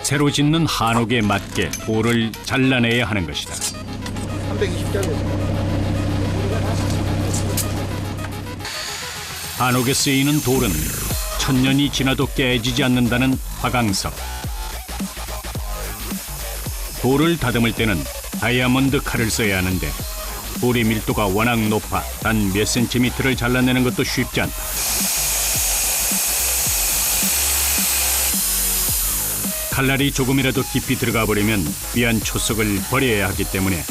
새로 짓는 한옥에 맞게 돌을 잘라내야 하는 것이다. 320짜리. 한옥에 쓰이는 돌은 천년이 지나도 깨지지 않는다는 화강석. 돌을 다듬을 때는 다이아몬드 칼을 써야 하는데 돌의 밀도가 워낙 높아 단 몇 센티미터를 잘라내는 것도 쉽지 않다. 칼날이 조금이라도 깊이 들어가 버리면 귀한 초석을 버려야 하기 때문에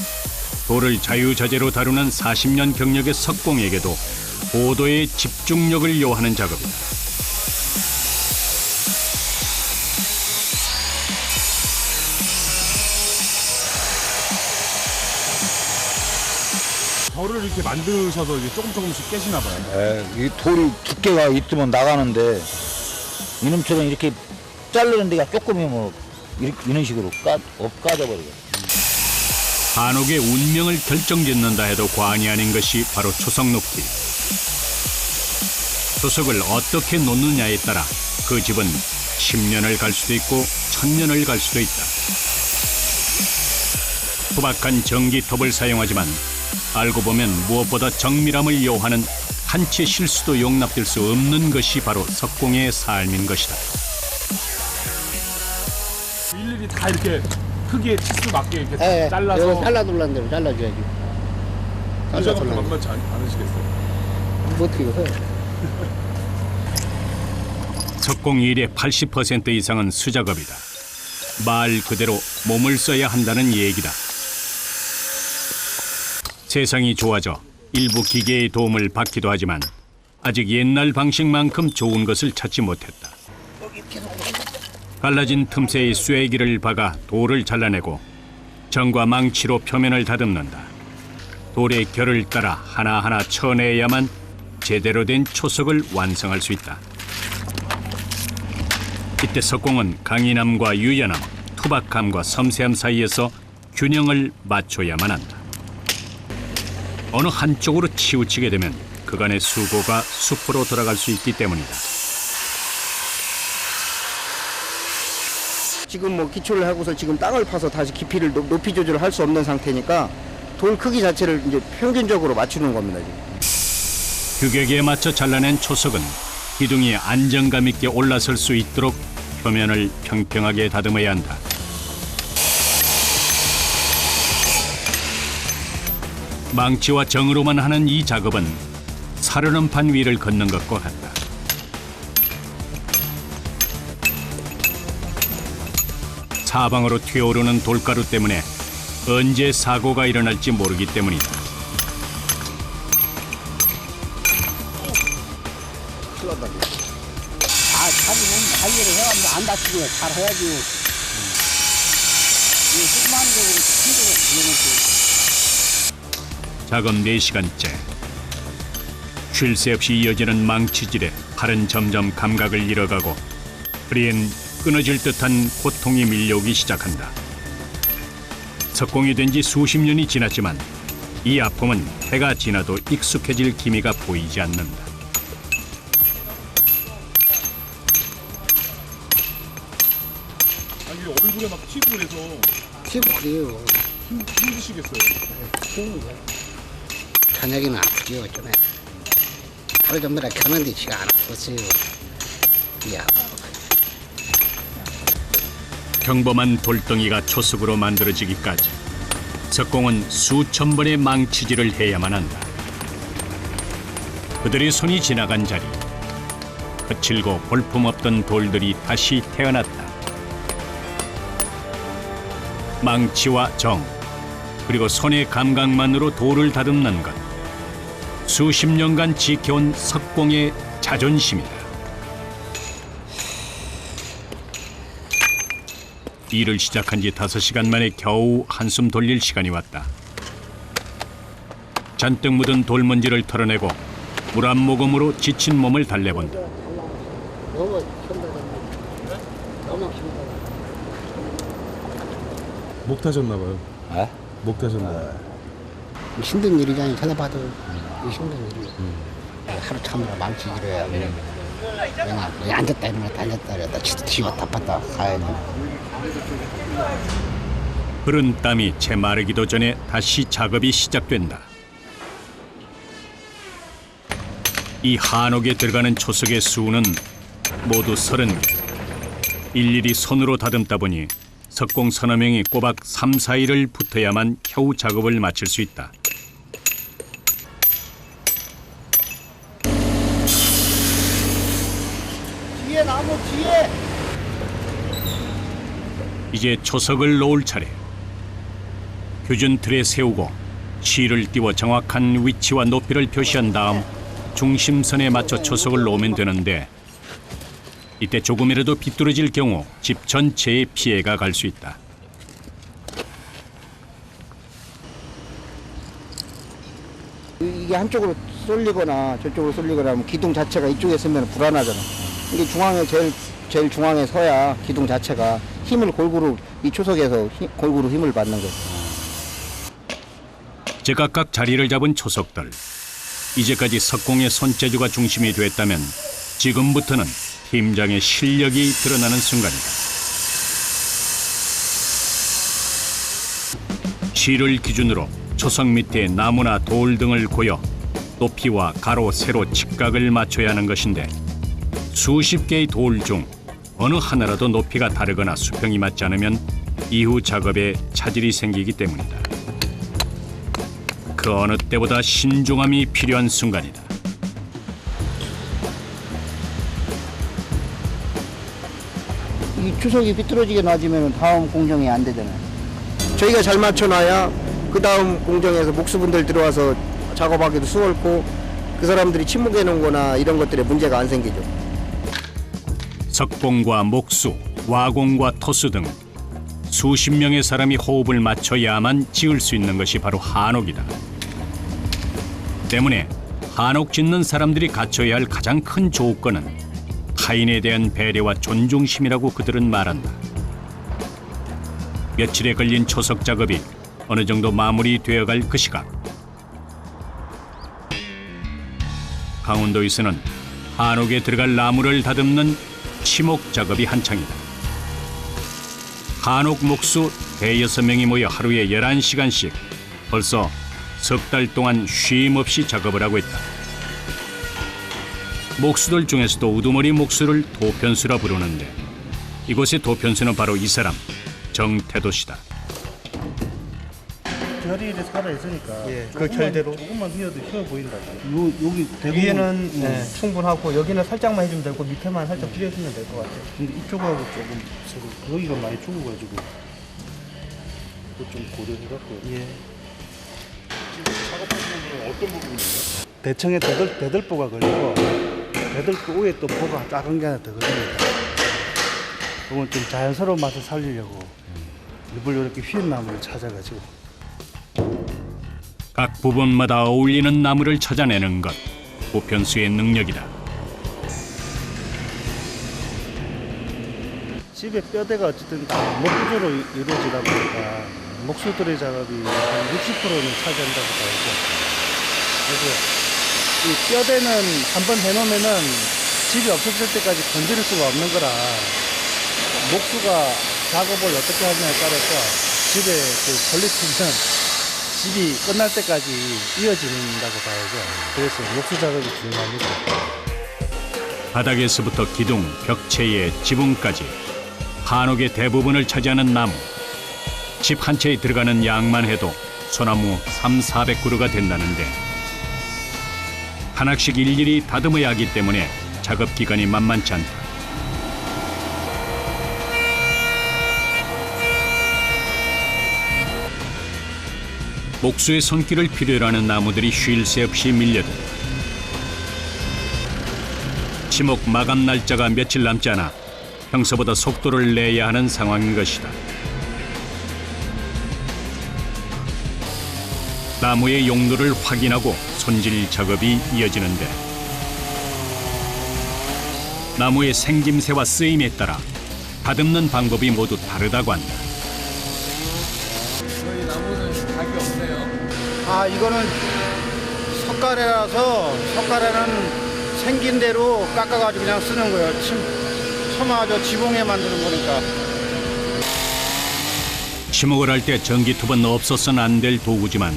돌을 자유자재로 다루는 40년 경력의 석공에게도 고도의 집중력을 요하는 작업이다. 돌을 이렇게 만드셔서 이제 조금씩 깨시나 봐요. 이 돌이 두께가 있으면 나가는데 이놈처럼 이렇게 자르는 데가 조금이면 이런 식으로 까져버려요. 한옥의 운명을 결정짓는다 해도 과언이 아닌 것이 바로 초석 놓기. 초석을 어떻게 놓느냐에 따라 그 집은 10년을 갈 수도 있고 1000년을 갈 수도 있다. 투박한 전기톱을 사용하지만 알고 보면 무엇보다 정밀함을 요하는 한 채 실수도 용납될 수 없는 것이 바로 석공의 삶인 것이다. 일일이 다 이렇게 크기에 치수 맞게 이렇게 예, 잘라서 이거 잘라둘란 대로 잘라줘야지. 이 작업도 만만치 않으시겠어요? 어떻게 해? 석공 일의 80% 이상은 수작업이다. 말 그대로 몸을 써야 한다는 얘기다. 세상이 좋아져 일부 기계의 도움을 받기도 하지만 아직 옛날 방식만큼 좋은 것을 찾지 못했다. 갈라진 틈새에 쐐기를 박아 돌을 잘라내고 정과 망치로 표면을 다듬는다. 돌의 결을 따라 하나하나 쳐내야만 제대로 된 초석을 완성할 수 있다. 이때 석공은 강인함과 유연함, 투박함과 섬세함 사이에서 균형을 맞춰야만 한다. 어느 한쪽으로 치우치게 되면 그간의 수고가 숲으로 돌아갈 수 있기 때문이다. 지금 뭐 기초를 하고서 지금 땅을 파서 다시 깊이를 높이 조절을 할 수 없는 상태니까 돌 크기 자체를 이제 평균적으로 맞추는 겁니다. 지금. 규격에 맞춰 잘라낸 초석은 기둥이 안정감 있게 올라설 수 있도록 표면을 평평하게 다듬어야 한다. 망치와 정으로만 하는 이 작업은 사르는 판 위를 걷는 것과 같다. 사방으로 튀어오르는 돌가루 때문에 언제 사고가 일어날지 모르기 때문이다. 자기는 할 일을 해가지고 안 다치고 잘 해야지. 이거 조그마한 거고 힘들어. 작업 4시간째. 쉴 새 없이 이어지는 망치질에 팔은 점점 감각을 잃어가고 허리엔 끊어질 듯한 고통이 밀려오기 시작한다. 석공이 된 지 수십 년이 지났지만 이 아픔은 해가 지나도 익숙해질 기미가 보이지 않는다. 아니 얼굴에 막 튀고 그래서 튀고 그래요. 힘드시겠어요? 저녁에는 아프죠. 좀 하루 전부터 견디지가 않았어요. 야. 평범한 돌덩이가 초석으로 만들어지기까지 석공은 수천 번의 망치질을 해야만 한다. 그들의 손이 지나간 자리, 거칠고 볼품없던 돌들이 다시 태어났다. 망치와 정, 그리고 손의 감각만으로 돌을 다듬는 것, 수십 년간 지켜온 석공의 자존심이다. 일을 시작한 지 5시간 만에 겨우 한숨 돌릴 시간이 왔다. 잔뜩 묻은 돌먼지를 털어내고 물 한 모금으로 지친 몸을 달래본다. 너무 힘들다. 너무 힘들다. 목 타셨나 봐요. 아? 목 타셨나 봐요. 힘든 일이잖아요. 찾아봐도 힘든 일이에요. 하루 참으로 망치질해야 그냥 앉았다 일어났다 앉았다 일어났다 지웠다 팠다 가야 돼. 흐른 땀이 채 마르기도 전에 다시 작업이 시작된다. 이 한옥에 들어가는 초석의 수는 모두 30개. 일일이 손으로 다듬다 보니 석공 서너 명이 꼬박 3, 4일을 붙어야만 겨우 작업을 마칠 수 있다. 뒤에 나무 뒤에. 이제 초석을 놓을 차례. 규준 틀에 세우고 실을 띄워 정확한 위치와 높이를 표시한 다음 중심선에 맞춰 초석을 놓으면 되는데 이때 조금이라도 비뚤어질 경우 집 전체에 피해가 갈 수 있다. 이게 한쪽으로 쏠리거나 저쪽으로 쏠리거나 하면 기둥 자체가 이쪽에 서면 불안하잖아. 이게 중앙에 제일 중앙에 서야 기둥 자체가 힘을 골고루 이 초석에서 골고루 힘을 받는 거지. 제각각 자리를 잡은 초석들. 이제까지 석공의 손재주가 중심이 됐다면 지금부터는 팀장의 실력이 드러나는 순간이다. 실을 기준으로 초석 밑에 나무나 돌 등을 고여 높이와 가로, 세로, 직각을 맞춰야 하는 것인데 수십 개의 돌 중 어느 하나라도 높이가 다르거나 수평이 맞지 않으면 이후 작업에 차질이 생기기 때문이다. 그 어느 때보다 신중함이 필요한 순간이다. 이 추석이 비뚤어지게 놔지면 다음 공정이 안 되잖아요. 저희가 잘 맞춰놔야 그 다음 공정에서 목수분들 들어와서 작업하기도 수월고 그 사람들이 침묵해 놓은 거나 이런 것들에 문제가 안 생기죠. 석공과 목수, 와공과 토수 등 수십 명의 사람이 호흡을 맞춰야만 지을 수 있는 것이 바로 한옥이다. 때문에 한옥 짓는 사람들이 갖춰야 할 가장 큰 조건은 타인에 대한 배려와 존중심이라고 그들은 말한다. 며칠에 걸린 초석 작업이 어느 정도 마무리되어갈 그 시각. 강원도에서는 한옥에 들어갈 나무를 다듬는 치목 작업이 한창이다. 한옥 목수 대여섯 명이 모여 하루에 11시간씩 벌써 석 달 동안 쉼 없이 작업을 하고 있다. 목수들 중에서도 우두머리 목수를 도편수라 부르는데 이곳의 도편수는 바로 이 사람, 정태도 씨다. 결이 이렇게 살아있으니까 그 결대로 조금만 휘어도 휘어 보인다. 여기 대부분 위에는 충분하고 여기는 살짝만 해주면 되고 밑에만 살짝 뿌려주면 될 것 같아요. 근데 이쪽하고 조금 서로 여기가 많이 죽어가지고 그거 좀 고려해갖고. 예. 작업하시는 어떤 부분이에요? 대청에 대들보가 걸리고 대들보 위에 또 보가 작은 게 하나 더 걸립니다. 그건 좀 자연스러운 맛을 살리려고 일부러 이렇게 휘인 나무를 찾아가지고. 각 부분마다 어울리는 나무를 찾아내는 것, 도편수의 능력이다. 집의 뼈대가 어쨌든 다 목구조로 이루어지다 보니까 목수들의 작업이 한 60%는 차지한다고 봐야죠. 그래서 이 뼈대는 한번 해놓으면은 집이 없어질 때까지 건드릴 수가 없는 거라 목수가 작업을 어떻게 하느냐에 따라서 집의 그 퀄리티는 집이 끝날 때까지 이어진다고 봐야죠. 그래서 목수 작업이 중요합니다. 바닥에서부터 기둥, 벽체의 지붕까지 한옥의 대부분을 차지하는 나무. 집 한 채에 들어가는 양만 해도 소나무 300~400그루가 된다는데 하나씩 일일이 다듬어야 하기 때문에 작업 기간이 만만치 않다. 목수의 손길을 필요로 하는 나무들이 쉴 새 없이 밀려든다. 치목 마감 날짜가 며칠 남지 않아 평소보다 속도를 내야 하는 상황인 것이다. 나무의 용도를 확인하고 손질 작업이 이어지는데 나무의 생김새와 쓰임에 따라 다듬는 방법이 모두 다르다고 한다. 아, 이거는 석가래라서 석가래는 생긴 대로 깎아가지고 그냥 쓰는 거예요. 처마 저 지붕에 만드는 거니까. 치목을 할 때 전기톱은 없어서는 안 될 도구지만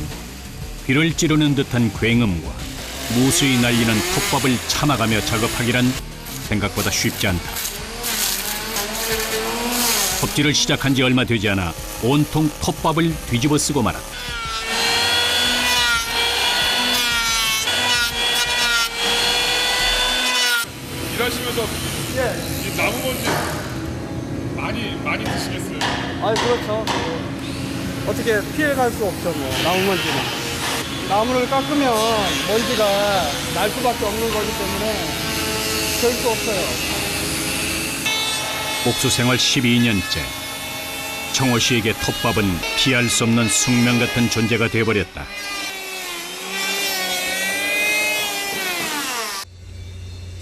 귀를 찌르는 듯한 굉음과 무수히 날리는 톱밥을 참아가며 작업하기란 생각보다 쉽지 않다. 톱질을 시작한 지 얼마 되지 않아 온통 톱밥을 뒤집어 쓰고 말았다. 일하시면서 이 나무 먼지 많이 드시겠어요? 아, 그렇죠. 어떻게 피해갈 수 없죠, 뭐. 나무 먼지는. 나무를 깎으면 먼지가 날 수밖에 없는 거기 때문에 될 수 없어요. 목수 생활 12년째. 청호 씨에게 톱밥은 피할 수 없는 숙명 같은 존재가 되어버렸다.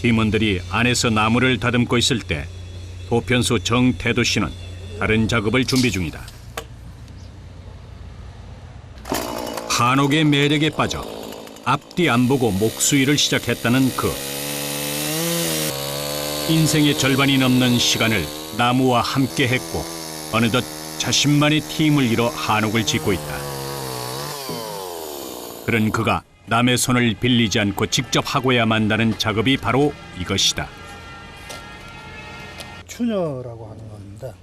팀원들이 안에서 나무를 다듬고 있을 때 도편수 정태도 씨는 다른 작업을 준비 중이다. 한옥의 매력에 빠져 앞뒤 안 보고 목수 일을 시작했다는 그 인생의 절반이 넘는 시간을 나무와 함께 했고 어느덧 자신만의 팀을 이뤄 한옥을 짓고 있다. 그런 그가 남의 손을 빌리지 않고 직접 하고야 만다는 작업이 바로 이것이다. 추녀라고 하는 겁니다.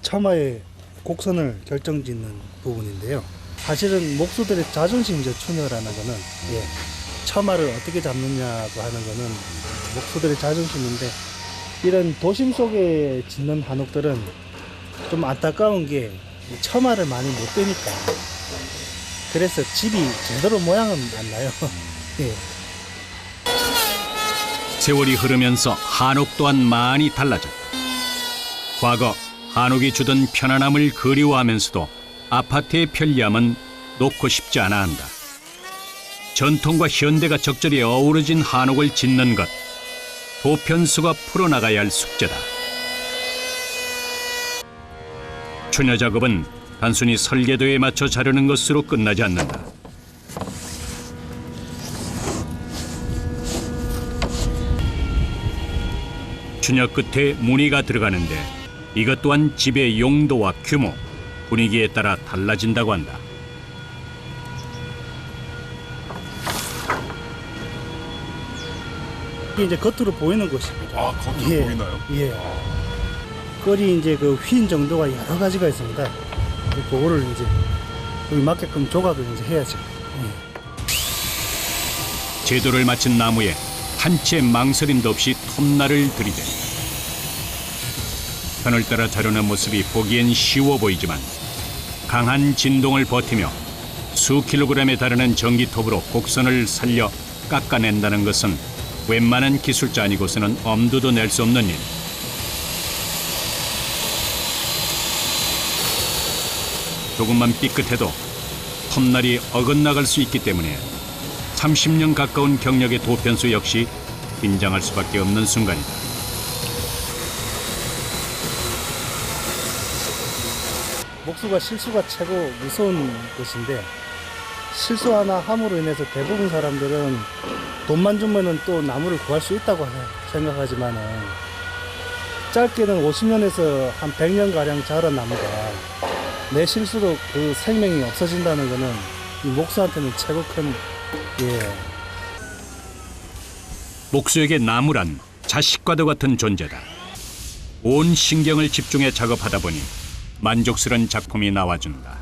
처마의 곡선을 결정짓는 부분인데요. 사실은 목수들의 자존심이죠. 추녀라는 거는 처마를 어떻게 잡느냐고 하는 거는 목수들의 자존심인데 이런 도심 속에 짓는 한옥들은 좀 안타까운 게 처마를 많이 못 대니까 그래서 집이 제대로 모양은 안 나요. 예. 세월이 흐르면서 한옥 또한 많이 달라졌다. 과거 한옥이 주던 편안함을 그리워하면서도 아파트의 편리함은 놓고 싶지 않아 한다. 전통과 현대가 적절히 어우러진 한옥을 짓는 것, 도편수가 풀어나가야 할 숙제다. 추녀 작업은 단순히 설계도에 맞춰 자르는 것으로 끝나지 않는다. 추녀 끝에 무늬가 들어가는데 이것 또한 집의 용도와 규모, 분위기에 따라 달라진다고 한다. 이게 이제 겉으로 보이는 것입니다. 아, 겉으로 보이나요? 예. 꼴이 이제 그 휜 정도가 여러 가지가 있습니다. 그거를 이제 여기 맞게끔 조각을 이제 해야죠. 제도를 마친 나무에 한 채 망설임도 없이 톱날을 들이댄다. 편을 따라 자르는 모습이 보기엔 쉬워 보이지만 강한 진동을 버티며 수 킬로그램에 달하는 전기톱으로 곡선을 살려 깎아낸다는 것은 웬만한 기술자 아니고서는 엄두도 낼 수 없는 일. 조금만 삐끗해도 톱날이 어긋나갈 수 있기 때문에 30년 가까운 경력의 도편수 역시 긴장할 수밖에 없는 순간이다. 목수가 실수가 최고 무서운 것인데 실수 하나 함으로 인해서 대부분 사람들은 돈만 주면은 또 나무를 구할 수 있다고 생각하지만은 짧게는 50년에서 한 100년 가량 자란 나무가 내 실수로 그 생명이 없어진다는 거는 이 목수한테는 최고 큰 목수에게 나무란 자식과도 같은 존재다. 온 신경을 집중해 작업하다 보니 만족스러운 작품이 나와준다.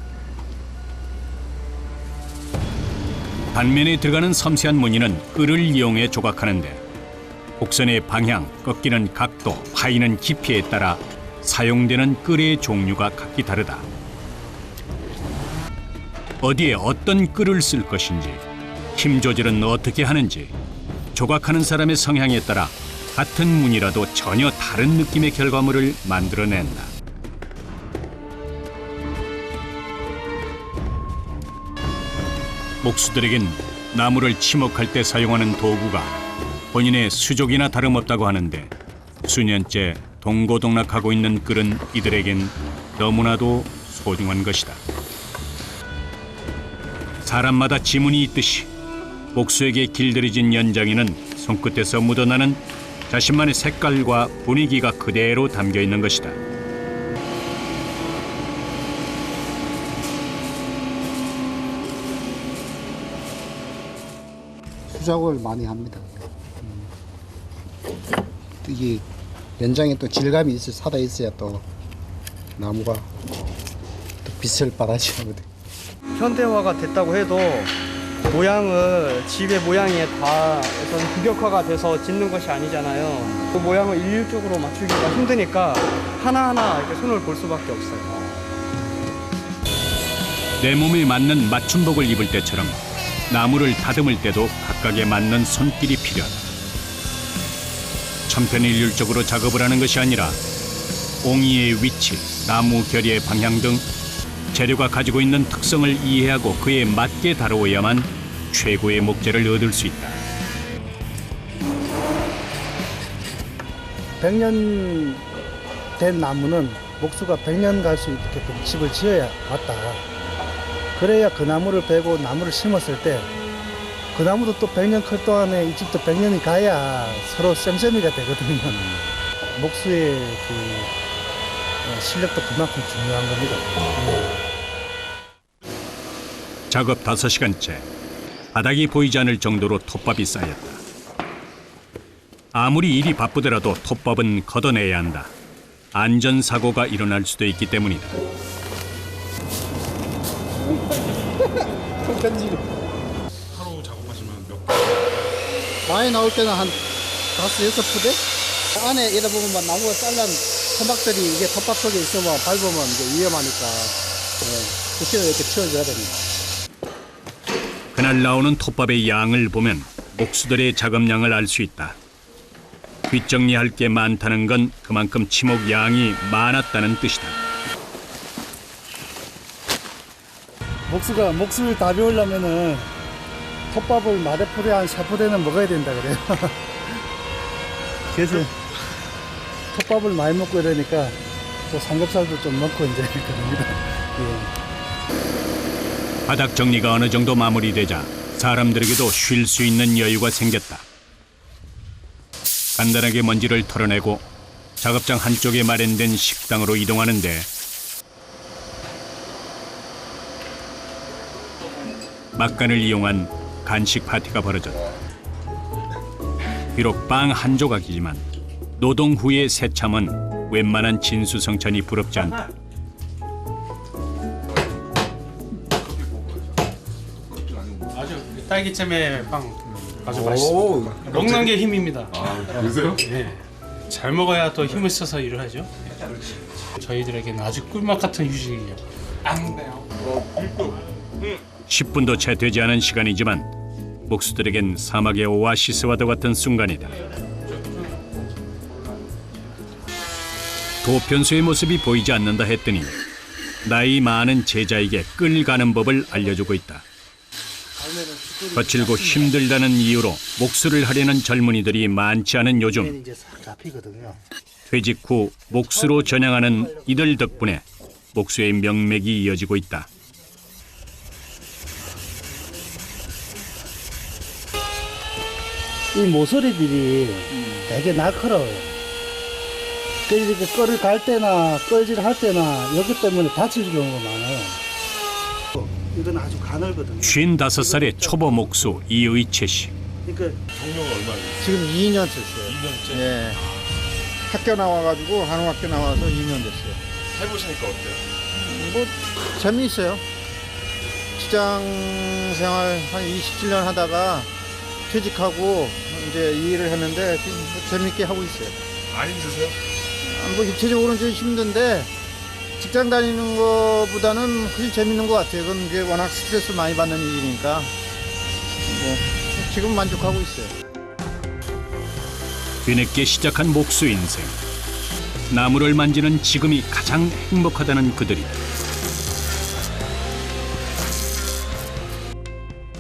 단면에 들어가는 섬세한 무늬는 끌을 이용해 조각하는데 곡선의 방향, 꺾이는 각도, 파이는 깊이에 따라 사용되는 끌의 종류가 각기 다르다. 어디에 어떤 끌을 쓸 것인지, 힘 조절은 어떻게 하는지, 조각하는 사람의 성향에 따라 같은 무늬라도 전혀 다른 느낌의 결과물을 만들어낸다. 목수들에겐 나무를 치목할 때 사용하는 도구가 본인의 수족이나 다름없다고 하는데 수년째 동고동락하고 있는 끌은 이들에겐 너무나도 소중한 것이다. 사람마다 지문이 있듯이 목수에게 길들여진 연장에는 손끝에서 묻어나는 자신만의 색깔과 분위기가 그대로 담겨 있는 것이다. 수작업을 많이 합니다. 이게 연장에 또 질감이 살아 있어야 또 나무가 또 빛을 발하지 하거든. 현대화가 됐다고 해도 모양을 집의 모양에 다 어떤 규격화가 돼서 짓는 것이 아니잖아요. 그 모양을 일률적으로 맞추기가 힘드니까 하나하나 이렇게 손을 볼 수밖에 없어요. 내 몸에 맞는 맞춤복을 입을 때처럼 나무를 다듬을 때도 각각에 맞는 손길이 필요하다. 천편일률적으로 작업을 하는 것이 아니라 옹이의 위치, 나무 결의 방향 등 재료가 가지고 있는 특성을 이해하고 그에 맞게 다루어야만 최고의 목재를 얻을 수 있다. 100년 된 나무는 목수가 100년 갈 수 있게끔 집을 지어야 맞다. 그래야 그 나무를 베고 나무를 심었을 때 그 나무도 또 100년 클 동안에 이 집도 100년이 가야 서로 쌤쌤이가 되거든요. 목수의 그 실력도 그만큼 중요한 겁니다. 작업 5시간째 바닥이 보이지 않을 정도로 톱밥이 쌓였다. 아무리 일이 바쁘더라도 톱밥은 걷어내야 한다. 안전사고가 일어날 수도 있기 때문이다. 하루 작업하시면 몇 많이 나올 때는 한 5-6푸대? 안에 이다 보면 막 나무가 잘란 토막들이 이게 텃밭 속에 있으면 밟으면 이제 위험하니까 조심히 이렇게 치워줘야 됩니다. 그날 나오는 톱밥의 양을 보면 목수들의 작업량을 알 수 있다. 뒷정리할 게 많다는 건 그만큼 치목 양이 많았다는 뜻이다. 목수가 목수를 다 배우려면은 톱밥을 마대포대 한 4포대는 먹어야 된다 그래요. 그래서 톱밥을 많이 먹고 이러니까 또 삼겹살도 좀 먹고 이제 그럽니다. 예. 바닥 정리가 어느 정도 마무리되자 사람들에게도 쉴 수 있는 여유가 생겼다. 간단하게 먼지를 털어내고 작업장 한쪽에 마련된 식당으로 이동하는데 막간을 이용한 간식 파티가 벌어졌다. 비록 빵 한 조각이지만 노동 후의 새참은 웬만한 진수성찬이 부럽지 않다. 딸기잼에 빵 아주 맛있어요. 먹는 게 힘입니다. 그러세요? 예. 잘 먹어야 또 힘을 써서 일을 하죠. 저희들에게는 아주 꿀맛 같은 휴식이에요. 10분도 채 되지 않은 시간이지만 목수들에겐 사막의 오아시스와도 같은 순간이다. 도편수의 모습이 보이지 않는다 했더니 나이 많은 제자에게 끌 가는 법을 알려주고 있다. 거칠고 힘들다는 이유로 목수를 하려는 젊은이들이 많지 않은 요즘 이제 싹 잡히거든요. 퇴직 후 목수로 전향하는 이들 덕분에 목수의 명맥이 이어지고 있다. 이 모서리들이 되게 날카로워요. 그래서 이렇게 끌을 갈 때나 끌질할 때나 여기 때문에 다칠 경우가 많아요. 이건 아주 가늘거든요. 55살의 초보 목수 이의채 씨. 그러니까 지금 2년 됐어요. 2년째? 예. 학교 나와가지고 한국학교 나와서 2년 됐어요. 해보시니까 어때요? 뭐 재미있어요. 직장 생활 한 27년 하다가 퇴직하고 이제 이 일을 했는데 지금 재밌게 하고 있어요. 안 힘드세요? 뭐 육체적으로는 좀 힘든데 직장 다니는 것보다는 훨씬 재밌는 것 같아요. 그건 이제 워낙 스트레스 많이 받는 일이니까 뭐 지금 만족하고 있어요. 뒤늦게 시작한 목수 인생. 나무를 만지는 지금이 가장 행복하다는 그들이다.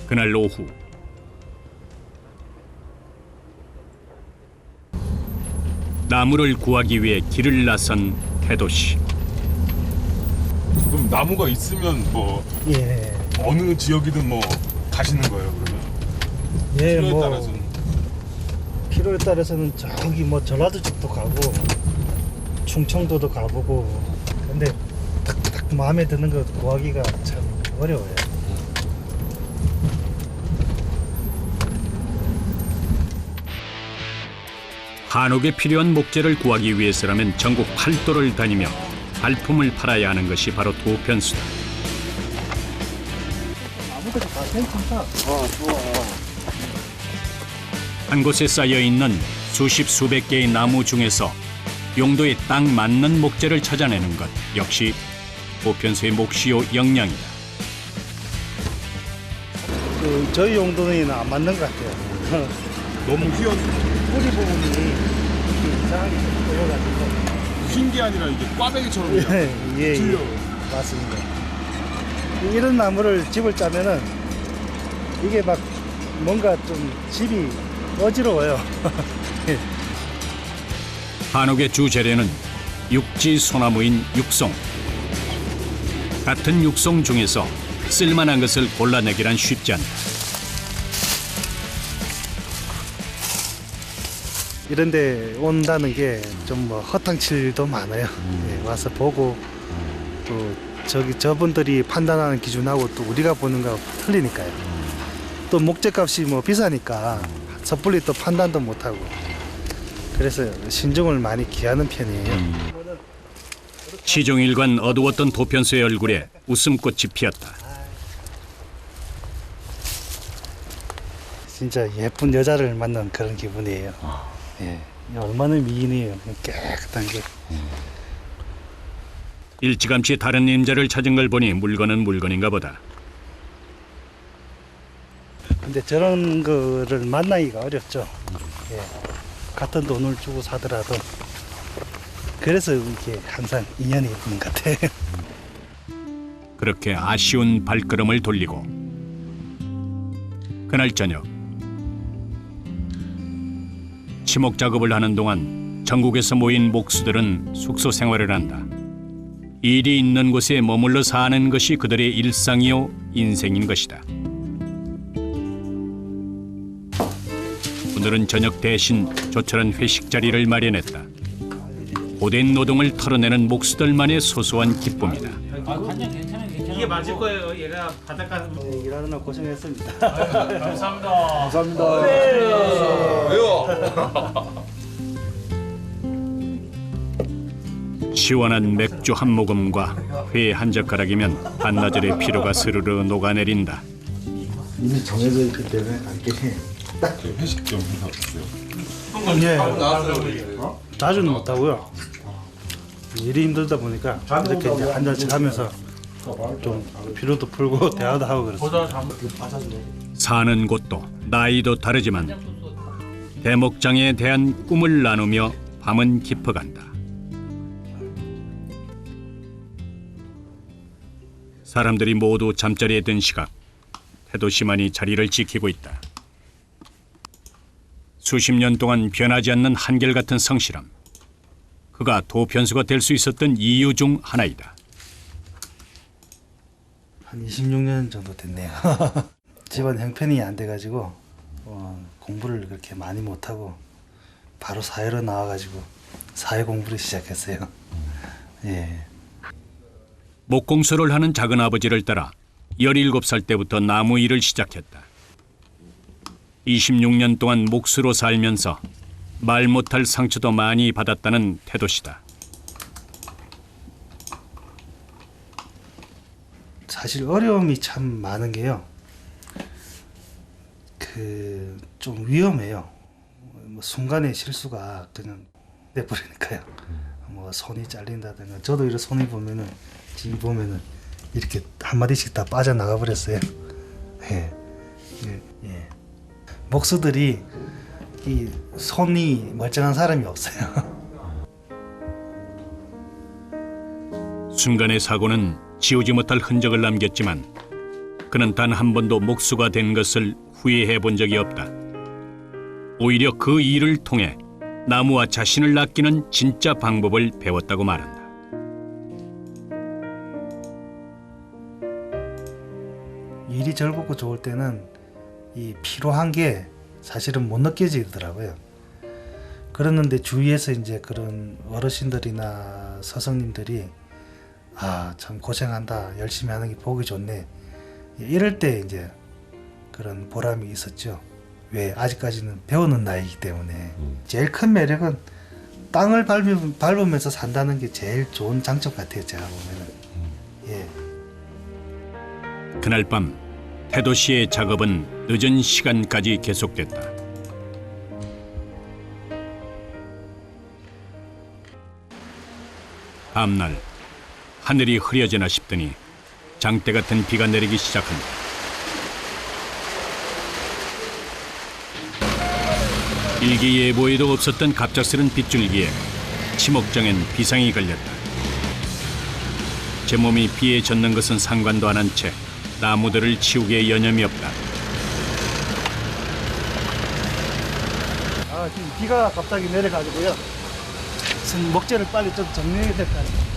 그날 오후 나무를 구하기 위해 길을 나선 태도 씨. 그럼 나무가 있으면 뭐 예, 어느 지역이든 뭐 가시는 거예요 그러면? 예, 필요에 뭐 따라서는. 필요에 따라서는 저기 뭐 전라도 쪽도 가고 충청도도 가보고 근데 딱 마음에 드는 거 구하기가 참 어려워요. 한옥에 필요한 목재를 구하기 위해서라면 전국 팔도를 다니며 발품을 팔아야 하는 것이 바로 도편수다. 아무것도 다 괜찮다. 한 곳에 쌓여 있는 수십 수백 개의 나무 중에서 용도에 딱 맞는 목재를 찾아내는 것 역시 도편수의 몫이요 역량이다. 저희 용도는 안 맞는 것 같아요. 너무 뿌리 부분이 이렇게 이상하게 보여가지고. 흰 게 아니라 이게 꽈배기처럼 그냥 예, 질려. 맞습니다. 이런 나무를 집을 짜면은 이게 막 뭔가 좀 집이 어지러워요. 한옥의 주 재료는 육지 소나무인 육송. 같은 육송 중에서 쓸만한 것을 골라내기란 쉽지 않다. 이런데 온다는 게 좀 뭐 허탕칠도 많아요. 예, 와서 보고 또 저분들이 판단하는 기준하고 또 우리가 보는 거 틀리니까요. 또 목재값이 뭐 비싸니까 섣불리 또 판단도 못하고 그래서 신중을 많이 기하는 편이에요. 시종일관 어두웠던 도편수의 얼굴에 웃음꽃이 피었다. 진짜 예쁜 여자를 만난 그런 기분이에요. 예, 얼마나 미인이에요. 깨끗한 게. 일찌감치 다른 임자를 찾은 걸 보니 물건은 물건인가 보다. 근데 저런 거를 만나기가 어렵죠. 예, 같은 돈을 주고 사더라도. 그래서 이게 항상 인연이 있는 것 같아요. 그렇게 아쉬운 발걸음을 돌리고 그날 저녁 치목 작업을 하는 동안 전국에서 모인 목수들은 숙소 생활을 한다. 일이 있는 곳에 머물러 사는 것이 그들의 일상이요 인생인 것이다. 오늘은 저녁 대신 조촐한 회식 자리를 마련했다. 고된 노동을 털어내는 목수들만의 소소한 기쁨이다. 이게 맞을 거예요. 얘가 바닷가. 네, 일하느라 고생했습니다. 감사합니다. 시원한 맥주 한 모금과 회 한 젓가락이면 반나절의 피로가 스르르 녹아내린다. 이미 정해져 있기 때문에 갈게. 회식 좀 해주세요. 예, 자주는 못하고요. 일이 힘들다 보니까 이렇게 이제 한 잔씩 하면서 좀 피로도 풀고 대화도 하고 그렇습니다. 사는 곳도 나이도 다르지만 대목장에 대한 꿈을 나누며 밤은 깊어간다. 사람들이 모두 잠자리에 든 시각, 태도시만이 자리를 지키고 있다. 수십 년 동안 변하지 않는 한결같은 성실함. 그가 도편수가 될 수 있었던 이유 중 하나이다. 한 26년 정도 됐네요. 집안 형편이 안 돼가지고 공부를 그렇게 많이 못하고 바로 사회로 나와가지고 사회 공부를 시작했어요. 예. 목공소를 하는 작은아버지를 따라 17살 때부터 나무 일을 시작했다. 26년 동안 목수로 살면서 말 못할 상처도 많이 받았다는 태도시다. 사실 어려움이 참 많은 게요. 좀 위험해요. 뭐 순간의 실수가 그냥 내버리니까요. 뭐 손이 잘린다든가 저도 이런 손이 보면은 지금 보면은 이렇게 한 마디씩 다 빠져나가 버렸어요. 예. 예. 목수들이 이 손이 멀쩡한 사람이 없어요. 순간의 사고는 지우지 못할 흔적을 남겼지만 그는 단 한 번도 목수가 된 것을 후회해 본 적이 없다. 오히려 그 일을 통해 나무와 자신을 아끼는 진짜 방법을 배웠다고 말한다. 일이 즐겁고 좋을 때는 이 피로한 게 사실은 못 느껴지더라고요. 그러는데 주위에서 이제 그런 어르신들이나 스승님들이 아, 참 고생한다. 열심히 하는 게 보기 좋네. 이럴 때 이제 그런 보람이 있었죠. 왜? 아직까지는 배우는 나이이기 때문에. 제일 큰 매력은 땅을 밟으면서 산다는 게 제일 좋은 장점 같아요. 제가 보면은. 예. 그날 밤 태도 씨의 작업은 늦은 시간까지 계속됐다. 다음날 하늘이 흐려지나 싶더니 장대 같은 비가 내리기 시작한다. 일기예보에도 없었던 갑작스런 빗줄기에 치목장엔 비상이 걸렸다. 제 몸이 비에 젖는 것은 상관도 안 한 채 나무들을 치우기에 여념이 없다. 아, 지금 비가 갑자기 내려가지고요. 먹재를 빨리 좀 정리해야 될 것 같아요.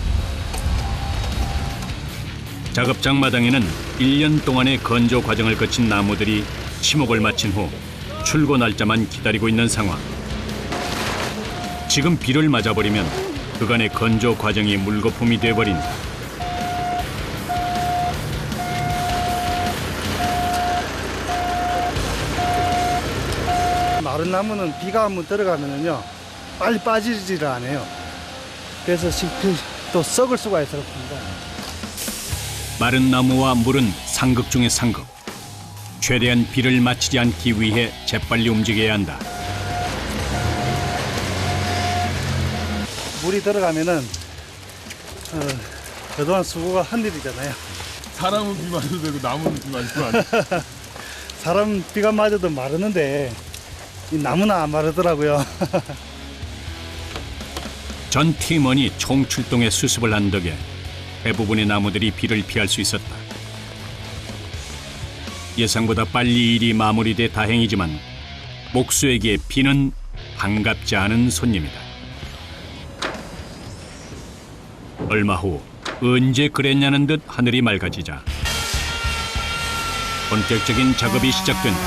작업장 마당에는 1년 동안의 건조 과정을 거친 나무들이 치목을 마친 후 출고 날짜만 기다리고 있는 상황. 지금 비를 맞아버리면 그간의 건조 과정이 물거품이 돼버린다. 마른 나무는 비가 한번 들어가면은요 빨리 빠지지를 않아요. 그래서 또 썩을 수가 있습니다. 마른 나무와 물은 상극 중의 상극. 최대한 비를 맞히지 않기 위해 재빨리 움직여야 한다. 물이 들어가면은 그동안 수고가 한 일이잖아요. 사람은 비 맞아도 되고 나무는 비 맞으면 안 돼. 사람 비가 맞아도 마르는데 이 나무는 안 마르더라고요. 전 팀원이 총출동해 수습을 한 덕에 대부분의 나무들이 비를 피할 수 있었다. 예상보다 빨리 일이 마무리돼 다행이지만 목수에게 비는 반갑지 않은 손님이다. 얼마 후 언제 그랬냐는 듯 하늘이 맑아지자 본격적인 작업이 시작된다.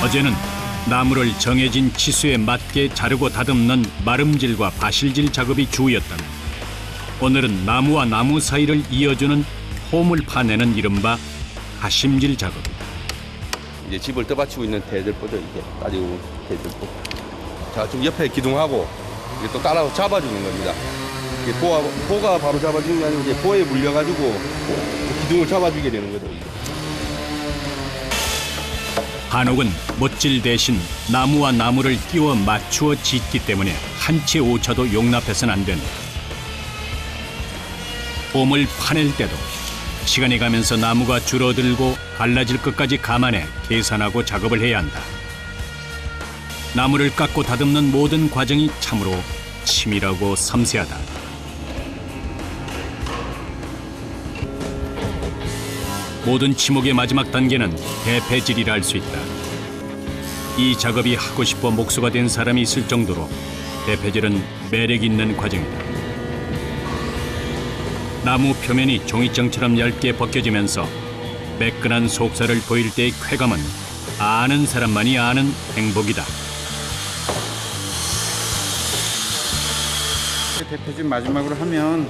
어제는 나무를 정해진 치수에 맞게 자르고 다듬는 마름질과 바실질 작업이 주였다면 오늘은 나무와 나무 사이를 이어주는 홈을 파내는 이른바 가심질 작업이다. 이제 집을 떠받치고 있는 대들보죠. 이게 따지고 대들보. 자, 좀 옆에 기둥하고 이게 또 따라서 잡아주는 겁니다. 이게 보가 바로 잡아주는 게 아니고 이제 보에 물려가지고 기둥을 잡아주게 되는 거죠. 이게. 한옥은 못질 대신 나무와 나무를 끼워 맞추어 짓기 때문에 한 채 오차도 용납해서는 안 된다. 홈을 파낼 때도 시간이 가면서 나무가 줄어들고 갈라질 것까지 감안해 계산하고 작업을 해야 한다. 나무를 깎고 다듬는 모든 과정이 참으로 치밀하고 섬세하다. 모든 치목의 마지막 단계는 대패질이라 할 수 있다. 이 작업이 하고 싶어 목수가 된 사람이 있을 정도로 대패질은 매력 있는 과정이다. 나무 표면이 종이장처럼 얇게 벗겨지면서 매끈한 속살을 보일 때의 쾌감은 아는 사람만이 아는 행복이다. 대패질 마지막으로 하면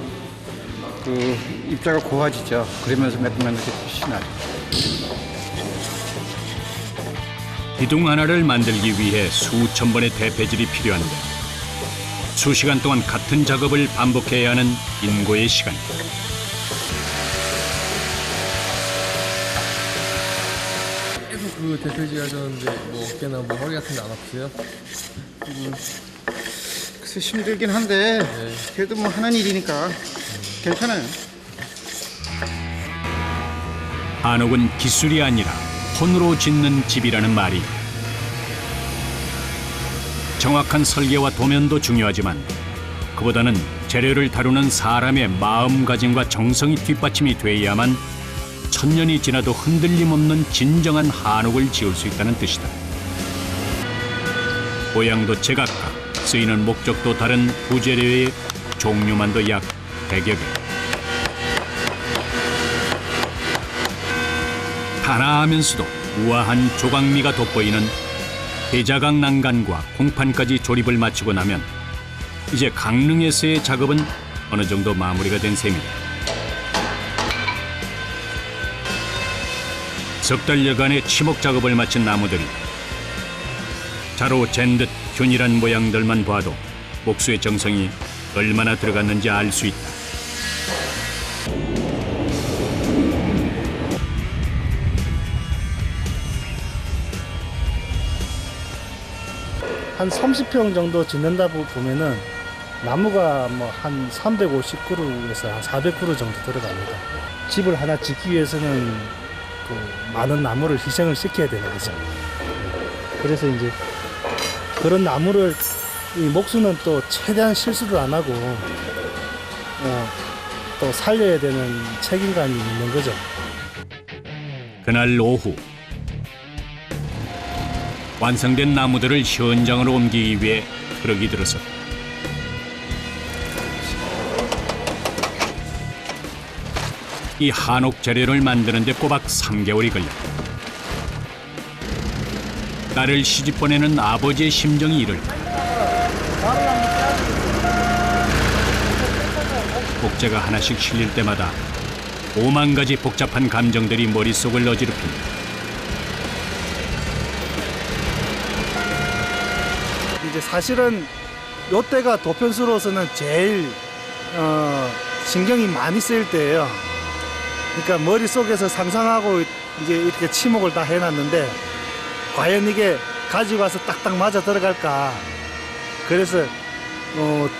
그 입자가 고와지죠. 그러면서 매끈매끈하게 빛이 나죠. 기둥 하나를 만들기 위해 수천 번의 대패질이 필요한데 수시간 동안 같은 작업을 반복해야 하는 인고의 시간이다. 계속 그 대패질 하셨는데 뭐 어깨나 뭐 허리 같은 데 안 아프세요? 글쎄 힘들긴 한데 그래도 뭐 하는 일이니까 괜찮아요. 한옥은 기술이 아니라 손으로 짓는 집이라는 말이 정확한 설계와 도면도 중요하지만 그보다는 재료를 다루는 사람의 마음가짐과 정성이 뒷받침이 돼야만 천년이 지나도 흔들림 없는 진정한 한옥을 지을 수 있다는 뜻이다. 모양도 제각각, 쓰이는 목적도 다른 부재료의 종류만도 약 100여 개. 단아하면서도 우아한 조각미가 돋보이는 대자강 난간과 공판까지 조립을 마치고 나면 이제 강릉에서의 작업은 어느 정도 마무리가 된 셈이다. 석 달여간의 치목 작업을 마친 나무들이 자로 잰 듯 균일한 모양들만 봐도 목수의 정성이 얼마나 들어갔는지 알 수 있다. 한 30평 정도 짓는다 보면은 나무가 뭐 한 350그루에서 한 400그루 정도 들어갑니다. 집을 하나 짓기 위해서는 그 많은 나무를 희생을 시켜야 되는 거죠. 그래서 이제 그런 나무를 이 목수는 또 최대한 실수를 안 하고 또 살려야 되는 책임감이 있는 거죠. 그날 오후 완성된 나무들을 현장으로 옮기기 위해 트럭이 들어섰다. 이 한옥 재료를 만드는 데 꼬박 3개월이 걸렸다. 딸을 시집 보내는 아버지의 심정이 이럴까. 복제가 하나씩 실릴 때마다 5만 가지 복잡한 감정들이 머릿속을 어지럽힌다. 이제 사실은 요때가 도편수로서는 제일 신경이 많이 쓰일 때예요. 그러니까 머릿속에서 상상하고 이제 이렇게 치목을 다 해놨는데 과연 이게 가지고 와서 딱딱 맞아 들어갈까. 그래서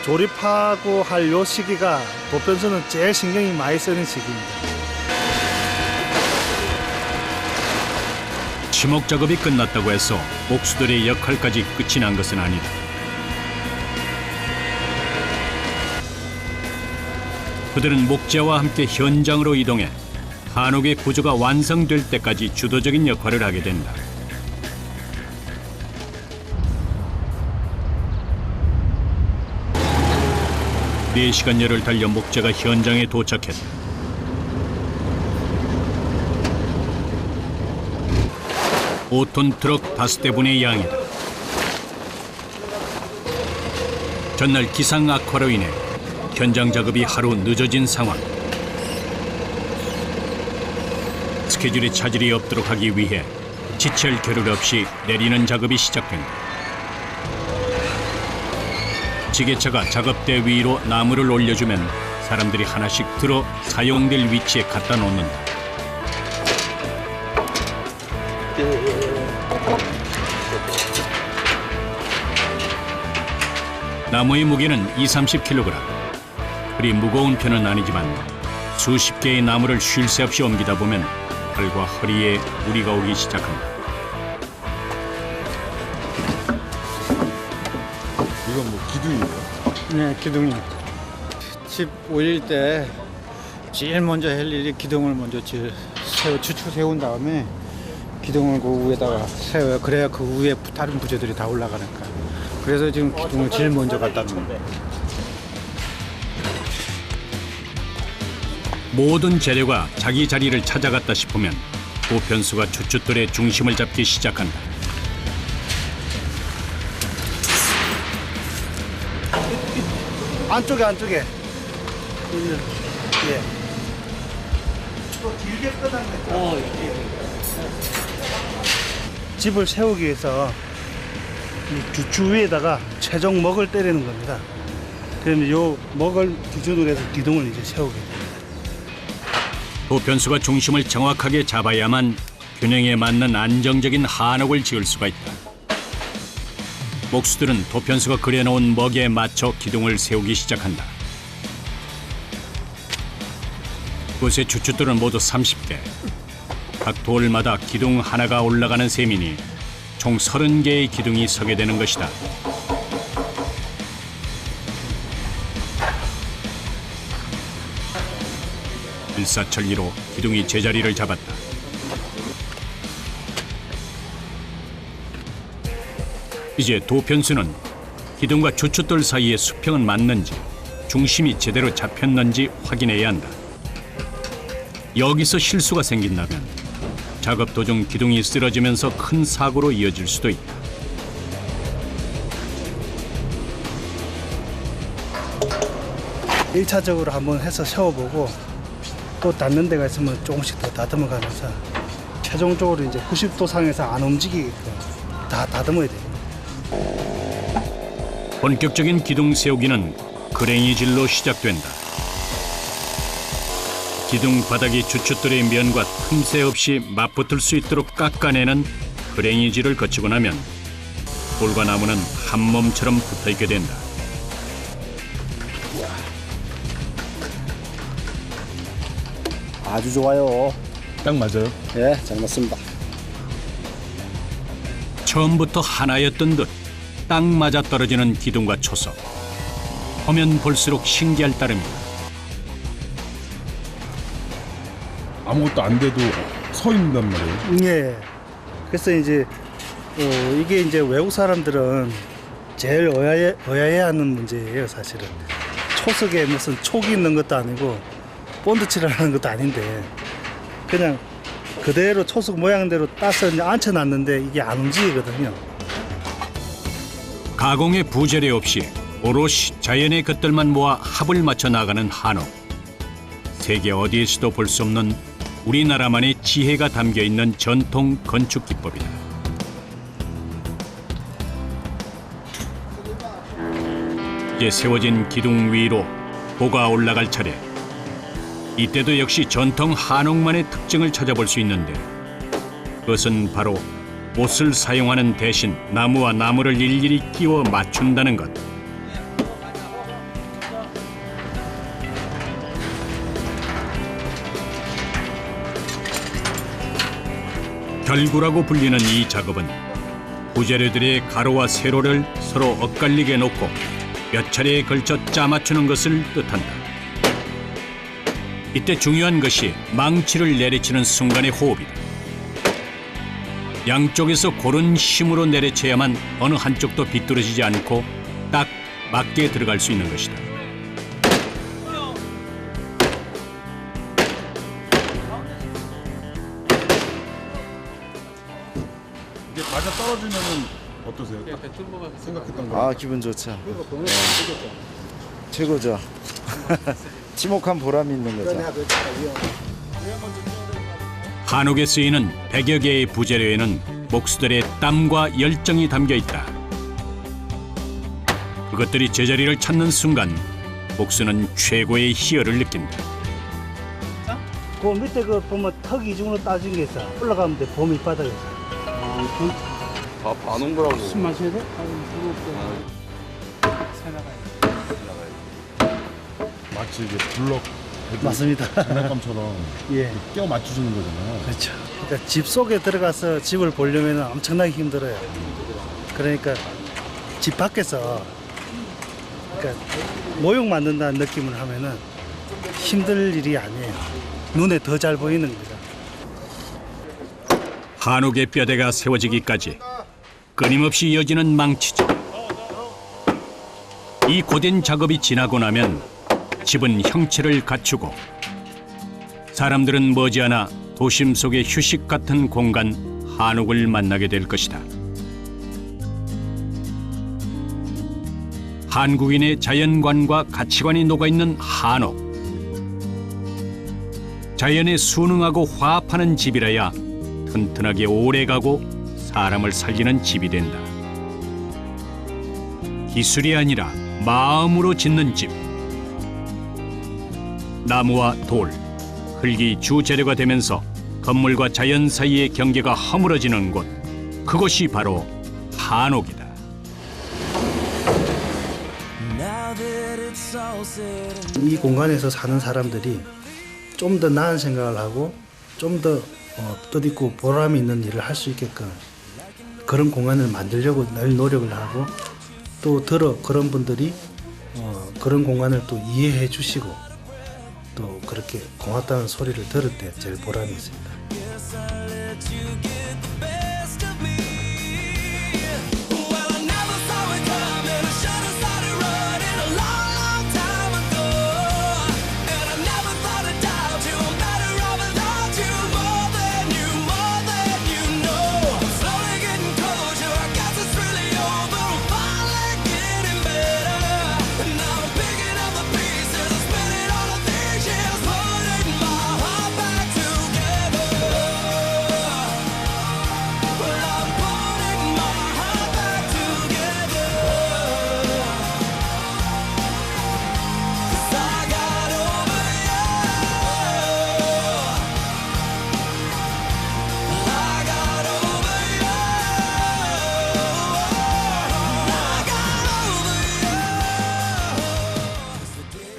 조립하고 할 요 시기가 도편수는 제일 신경이 많이 쓰는 시기입니다. 치목 작업이 끝났다고 해서 목수들의 역할까지 끝이 난 것은 아니다. 그들은 목재와 함께 현장으로 이동해 한옥의 구조가 완성될 때까지 주도적인 역할을 하게 된다. 네 시간여를 달려 목재가 현장에 도착했다. (5톤) 트럭 5대분의 양이다. 전날 기상 악화로 인해 현장 작업이 하루 늦어진 상황. 스케줄에 차질이 없도록 하기 위해 지체할 겨를 없이 내리는 작업이 시작된다. 지게차가 작업대 위로 나무를 올려주면 사람들이 하나씩 들어 사용될 위치에 갖다 놓는다. 나무의 무게는 20-30kg. 그리 무거운 편은 아니지만 수십 개의 나무를 쉴 새 없이 옮기다 보면 팔과 허리에 무리가 오기 시작한다. 이건 뭐 기둥이에요? 네, 기둥이요. 집 올릴 때 제일 먼저 할 일이 기둥을 먼저 추측 세운 다음에 기둥을 그 위에다가 세워요. 그래야 그 위에 다른 부재들이 다 올라가니까. 그래서 지금 기둥을 제일 먼저 갖다 놓는 거예요. 모든 재료가 자기 자리를 찾아갔다 싶으면 도편수가 주춧돌의 중심을 잡기 시작한다. 안쪽에. 예. 또 길게 끄덕네. 집을 세우기 위해서 이 주추 위에다가 최종 먹을 때리는 겁니다. 그러면 요 먹을 기준으로 해서 기둥을 이제 세우게 됩니다. 도편수가 중심을 정확하게 잡아야만 균형에 맞는 안정적인 한옥을 지을 수가 있다. 목수들은 도편수가 그려놓은 먹에 맞춰 기둥을 세우기 시작한다. 그곳의 주춧돌은 모두 30개. 각 돌마다 기둥 하나가 올라가는 셈이니 총 30개의 기둥이 서게 되는 것이다. 일사천리로 기둥이 제자리를 잡았다. 이제 도편수는 기둥과 주춧돌 사이의 수평은 맞는지 중심이 제대로 잡혔는지 확인해야 한다. 여기서 실수가 생긴다면 작업 도중 기둥이 쓰러지면서 큰 사고로 이어질 수도 있다. 일차적으로 한번 해서 세워보고 또 닿는 데가 있으면 조금씩 더 다듬어 가면서 최종적으로 이제 90도 상에서 안 움직이게끔 다 다듬어야 돼요. 본격적인 기둥 세우기는 그랭이질로 시작된다. 기둥 바닥이 주춧돌의 면과 틈새 없이 맞붙을 수 있도록 깎아내는 그랭이질을 거치고 나면 돌과 나무는 한 몸처럼 붙어있게 된다. 아주 좋아요. 딱 맞아요. 예, 잘 맞습니다. 처음부터 하나였던 듯 딱 맞아 떨어지는 기둥과 초석. 보면 볼수록 신기할 따름이다. 아무것도 안 돼도 서 있는단 말이에요. 예. 그래서 이제 이게 이제 외국 사람들은 제일 의아해하는 문제예요, 사실은. 초석에 무슨 촉이 있는 것도 아니고 본드칠을 하는 것도 아닌데 그냥 그대로 초석 모양대로 따서 이제 앉혀놨는데 이게 안 움직이거든요. 가공의 부재료 없이 오롯이 자연의 것들만 모아 합을 맞춰 나가는 한옥. 세계 어디에서도 볼 수 없는 우리나라만의 지혜가 담겨 있는 전통 건축 기법이다. 이제 세워진 기둥 위로 보가 올라갈 차례. 이때도 역시 전통 한옥만의 특징을 찾아볼 수 있는데 그것은 바로 못을 사용하는 대신 나무와 나무를 일일이 끼워 맞춘다는 것. 결구라고 불리는 이 작업은 부재료들의 가로와 세로를 서로 엇갈리게 놓고 몇 차례에 걸쳐 짜맞추는 것을 뜻한다. 이때 중요한 것이 망치를 내리치는 순간의 호흡이다. 양쪽에서 고른 힘으로 내리쳐야만 어느 한쪽도 비뚤어지지 않고 딱 맞게 들어갈 수 있는 것이다. 이게 맞아 떨어지면은 어떠세요? 생각했던 거. 아, 기분 좋죠. 최고죠. 지목한 보람이 있는 거죠. 한옥에 쓰이는 100여 개의 부재료에는 목수들의 땀과 열정이 담겨 있다. 그것들이 제자리를 찾는 순간 목수는 최고의 희열을 느낀다. 그 밑에 그 보면 턱 이중으로 따진 게 있어. 올라가면 돼, 봄 밑바닥에서. 다 봐놓은 거라고. 숨 마셔야 돼? 마치 이게 블럭 맞습니다. 장난감처럼 예. 끼워 맞추시는 거잖아요. 그렇죠. 그러니까 집 속에 들어가서 집을 보려면 엄청나게 힘들어요. 그러니까 집 밖에서 그러니까 모형 만든다는 느낌을 하면은 힘들 일이 아니에요. 눈에 더 잘 보이는 거죠. 한옥의 뼈대가 세워지기까지 끊임없이 이어지는 망치질. 이 고된 작업이 지나고 나면 집은 형체를 갖추고 사람들은 머지않아 도심 속의 휴식 같은 공간 한옥을 만나게 될 것이다. 한국인의 자연관과 가치관이 녹아있는 한옥. 자연에 순응하고 화합하는 집이라야 튼튼하게 오래가고 사람을 살리는 집이 된다. 기술이 아니라 마음으로 짓는 집. 나무와 돌, 흙이 주재료가 되면서 건물과 자연 사이의 경계가 허물어지는 곳. 그것이 바로 한옥이다. 이 공간에서 사는 사람들이 좀 더 나은 생각을 하고 좀 더 뜻있고 보람이 있는 일을 할 수 있게끔 그런 공간을 만들려고 늘 노력을 하고 또 그런 분들이 그런 공간을 또 이해해 주시고 또 그렇게 고맙다는 소리를 들을 때 제일 보람이 있습니다.